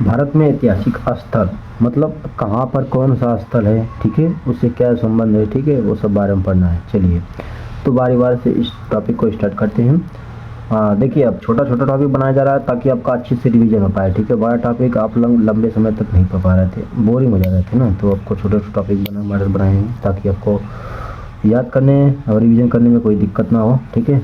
भारत में ऐतिहासिक स्थल मतलब कहाँ पर कौन सा स्थल है, ठीक है, उससे क्या संबंध है, ठीक है, वो सब बारे में पढ़ना है। चलिए तो बारी बारी से इस टॉपिक को स्टार्ट करते हैं। देखिए अब छोटा छोटा टॉपिक बनाया जा रहा है ताकि आपका अच्छे से रिवीजन हो पाए, ठीक है। बड़ा टॉपिक आप लंबे समय तक नहीं पढ़ पा रहे थे, बोरिंग हो जा रहे थे ना, तो आपको छोटे छोटे टॉपिक बनाए हैं ताकि आपको याद करने और रिवीजन करने में कोई दिक्कत ना हो, ठीक है।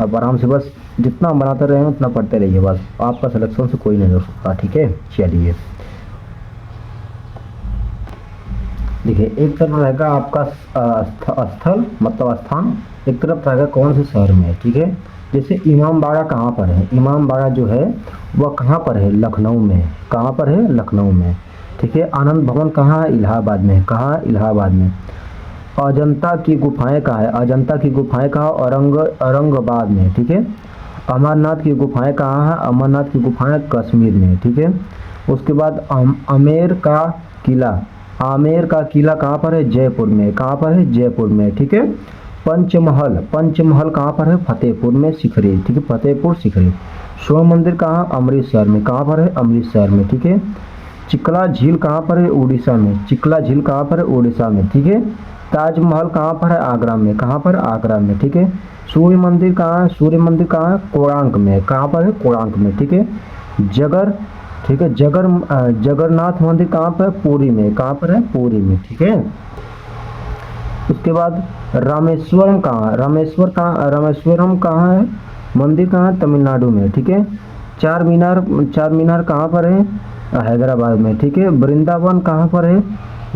अब आराम से बस जितना बनाते रहे उतना पढ़ते रहिए, बस आपका सिलेक्शन से कोई नहीं हो सकता, ठीक है। चलिए देखिए, एक तरफ रहेगा आपका स्थल मतलब स्थान, एक तरफ रहेगा कौन से शहर में है, ठीक है। जैसे इमाम बाड़ा कहाँ पर है, इमाम बाड़ा जो है वह कहाँ पर है, लखनऊ में है। कहाँ पर है, लखनऊ में, ठीक है। आनंद भवन कहाँ है, इलाहाबाद में। कहाँ, इलाहाबाद में। अजंता की गुफाएं कहाँ है, अजंता की गुफाएं कहाँ, औरंगाबाद में, ठीक है। अमरनाथ की गुफाएं कहाँ है, अमरनाथ की गुफाएं कश्मीर में, ठीक है। उसके बाद आमेर का किला, आमेर का किला कहाँ पर है, जयपुर में। कहाँ पर है, जयपुर में, ठीक है। पंचमहल, पंचमहल कहाँ पर है, फतेहपुर में सीकरी, ठीक है, फतेहपुर सीकरी। स्वर्ण मंदिर कहाँ, अमृतसर में। कहाँ पर है, अमृतसर में, ठीक है। चिकला झील कहाँ पर है, उड़ीसा में। चिकला झील कहाँ पर है, उड़ीसा में, ठीक है। ताजमहल कहाँ पर है, आगरा में। कहाँ पर, आगरा में, ठीक है। सूर्य मंदिर कहाँ है, सूर्य मंदिर कहाँ है, कोणार्क में। कहाँ पर है, कोणार्क में, ठीक है। जगर, ठीक है, जगन्नाथ मंदिर कहाँ पर है, पुरी में। कहाँ पर है, पुरी में, ठीक है। उसके बाद रामेश्वरम कहाँ, रामेश्वरम कहाँ है, मंदिर कहाँ है, तमिलनाडु में, ठीक है। चार मीनार, चार मीनार कहाँ पर है, हैदराबाद में, ठीक है। वृंदावन कहाँ पर है,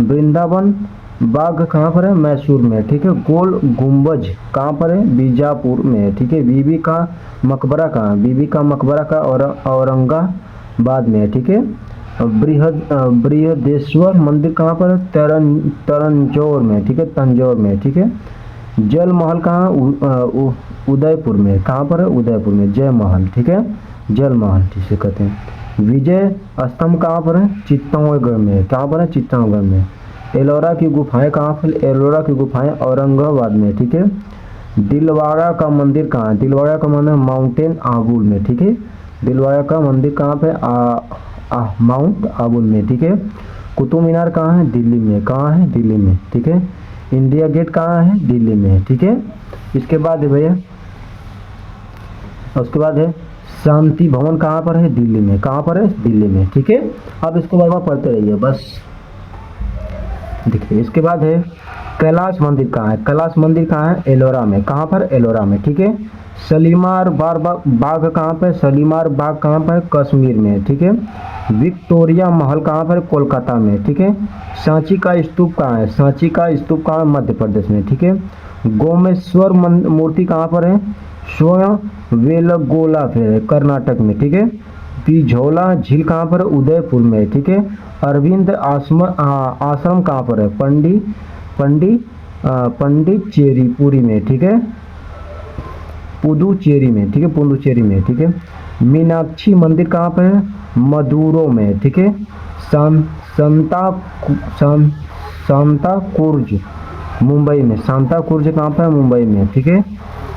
वृंदावन बाग कहाँ पर है, मैसूर में, ठीक है। गोल गुम्बज कहाँ पर है, बीजापुर में, ठीक है। बीबी का मकबरा कहाँ, बीबी का मकबरा का और औरंगाबाद में, ठीक है। बृहदेश्वर मंदिर कहाँ पर है, तंजौर में, ठीक है, तंजौर में, ठीक है। जल महल कहाँ, उदयपुर में। कहाँ पर है, उदयपुर में, जय महल, ठीक है, जल महल जिसे कहते हैं। विजय स्तंभ कहाँ पर है, चित्तौड़गढ़ में। कहाँ पर है, चित्तौड़गढ़ में। एलोरा की गुफाएं कहाँ पर, एलोरा की गुफाएं औरंगाबाद में, ठीक है। दिलवाड़ा का मंदिर कहाँ है, दिलवाड़ा का मंदिर माउंटेन आबू में, ठीक है। दिलवाड़ा का मंदिर कहाँ पे, माउंट आबू में, ठीक है। कुतुब मीनार कहाँ है, दिल्ली में। कहाँ है, दिल्ली में, ठीक है। इंडिया गेट कहाँ है, दिल्ली में, ठीक है। इसके बाद है भैया, उसके बाद है शांति भवन कहाँ पर है, दिल्ली में। कहाँ पर है, दिल्ली में, ठीक है। अब इसको बार बार पढ़ते रहिए बस। देखिए इसके बाद है कैलाश मंदिर कहाँ है, कैलाश मंदिर कहाँ है, एलोरा में। कहाँ पर, एलोरा में, ठीक है। शालीमार बाग कहाँ पर, शालीमार बाग कहाँ पर, कश्मीर में, ठीक है। विक्टोरिया महल कहाँ पर, कोलकाता में, ठीक है। सांची का स्तूप कहाँ है, सांची का स्तूप कहाँ है, मध्य प्रदेश में, ठीक है। गोमेश्वर मूर्ति कहाँ पर है, स्वयं वेलगोला है, कर्नाटक में, ठीक है। पिझोला झील कहाँ पर, उदयपुर में, ठीक है। अरविंद आश्रम कहाँ पर है, पंडिचेरी पुरी में, ठीक है, पुदुचेरी में, ठीक है, पुदुचेरी में, ठीक है। मीनाक्षी मंदिर कहाँ पर है, मदुरो में, ठीक है। संता सांता कुर्ज मुंबई में, सांता कुर्ज कहाँ पर है, मुंबई में, ठीक है।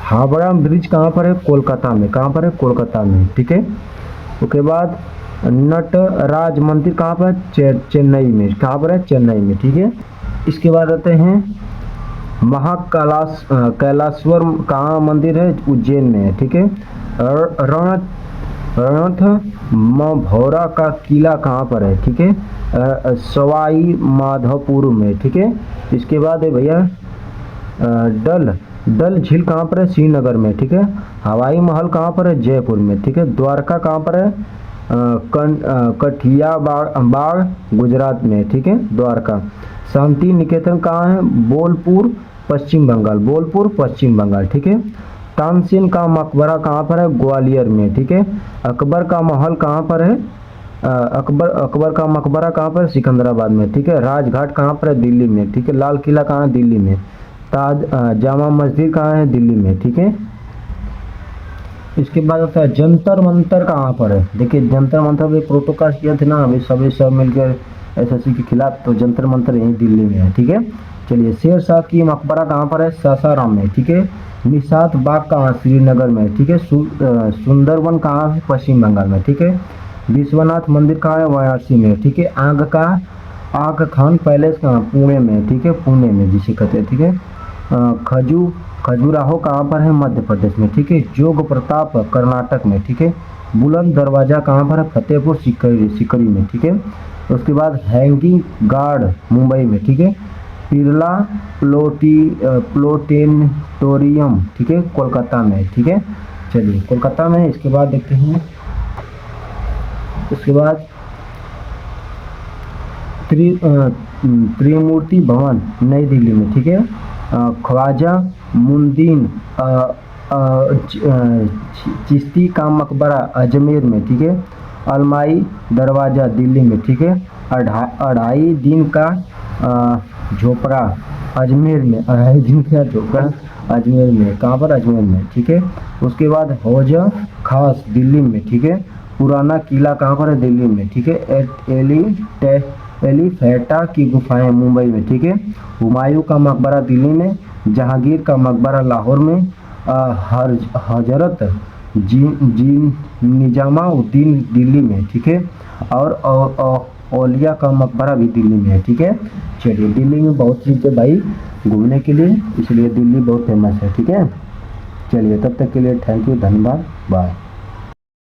हावड़ा ब्रिज कहाँ पर है, कोलकाता में। कहाँ पर है, कोलकाता में, ठीक है। उसके बाद नटराज मंदिर कहाँ पर है, चेन्नई में। कहाँ पर है, चेन्नई में, ठीक है। इसके बाद आते हैं कैलाश्वर कहाँ मंदिर है, उज्जैन में है, ठीक है। रणथंभौर का किला कहाँ पर है, ठीक है, सवाई माधोपुर में, ठीक है। इसके बाद है भैया डल झील कहाँ पर है, श्रीनगर में, ठीक है। हवाई महल कहाँ पर है, जयपुर में, ठीक है। द्वारका कहाँ पर है, कठिया बाग गुजरात में, ठीक है, द्वारका। शांति निकेतन कहाँ है, बोलपुर पश्चिम बंगाल, बोलपुर पश्चिम बंगाल, ठीक है। तानसेन का मकबरा कहाँ पर है, ग्वालियर में, ठीक है। अकबर का महल कहाँ पर है, अकबर का मकबरा कहाँ पर है, सिकंदराबाद में, ठीक है। राजघाट कहाँ पर है, दिल्ली में, ठीक है। लाल किला कहाँ है, दिल्ली में। जामा मस्जिद कहाँ है, दिल्ली में, ठीक है। इसके बाद होता है जंतर मंतर कहाँ पर है। देखिए जंतर मंतर भी प्रोटोकॉल किया थे ना अभी सभी सब मिलकर एसएससी के खिलाफ, तो जंतर मंतर यहीं दिल्ली में है, ठीक है। चलिए शेर शाह की मकबरा कहाँ पर है, सासाराम में, ठीक है। निषाद बाग कहाँ, श्रीनगर में, ठीक है। सुंदरवन कहाँ है, पश्चिम बंगाल में, ठीक है। विश्वनाथ मंदिर कहाँ है? वाराणसी में, ठीक है। आग खान पैलेस कहाँ? पुणे में, ठीक है, पुणे में जिसे कहते हैं, ठीक है। खजुराहो कहाँ पर है? मध्य प्रदेश में, ठीक है। जोग प्रताप कर्नाटक में, ठीक है। बुलंद दरवाजा कहाँ पर है? फतेहपुर सीकरी में, ठीक है। उसके बाद हैंगिंग गार्ड मुंबई में, ठीक है। बिरला प्लोटेनिटोरियम, ठीक है, कोलकाता में, ठीक है। चलिए कोलकाता में। इसके बाद देखते हैं, उसके बाद त्रिमूर्ति भवन नई दिल्ली में, ठीक है। ख्वाजा मुइनुद्दीन चिश्ती का मकबरा अजमेर में, ठीक है। अलमाई दरवाज़ा दिल्ली में, ठीक है। अढ़ाई दिन का झोपड़ा अजमेर में, अढ़ाई दिन का झोपड़ा अजमेर में, कहाँ पर? अजमेर में, ठीक है। उसके बाद हौज खास दिल्ली में, ठीक है। पुराना किला कहाँ पर है? दिल्ली में, ठीक है। एलिफेंटा की गुफाएं मुंबई में, ठीक है। हुमायूं का मकबरा दिल्ली में, जहांगीर का मकबरा लाहौर में, हजरत जी निजामुद्दीन दिल्ली में, ठीक है। और औलिया का मकबरा भी दिल्ली में है, ठीक है। चलिए दिल्ली में बहुत चीज़ें भाई घूमने के लिए, इसलिए दिल्ली बहुत फेमस है, ठीक है। चलिए तब तक के लिए थैंक यू, धन्यवाद, बाय।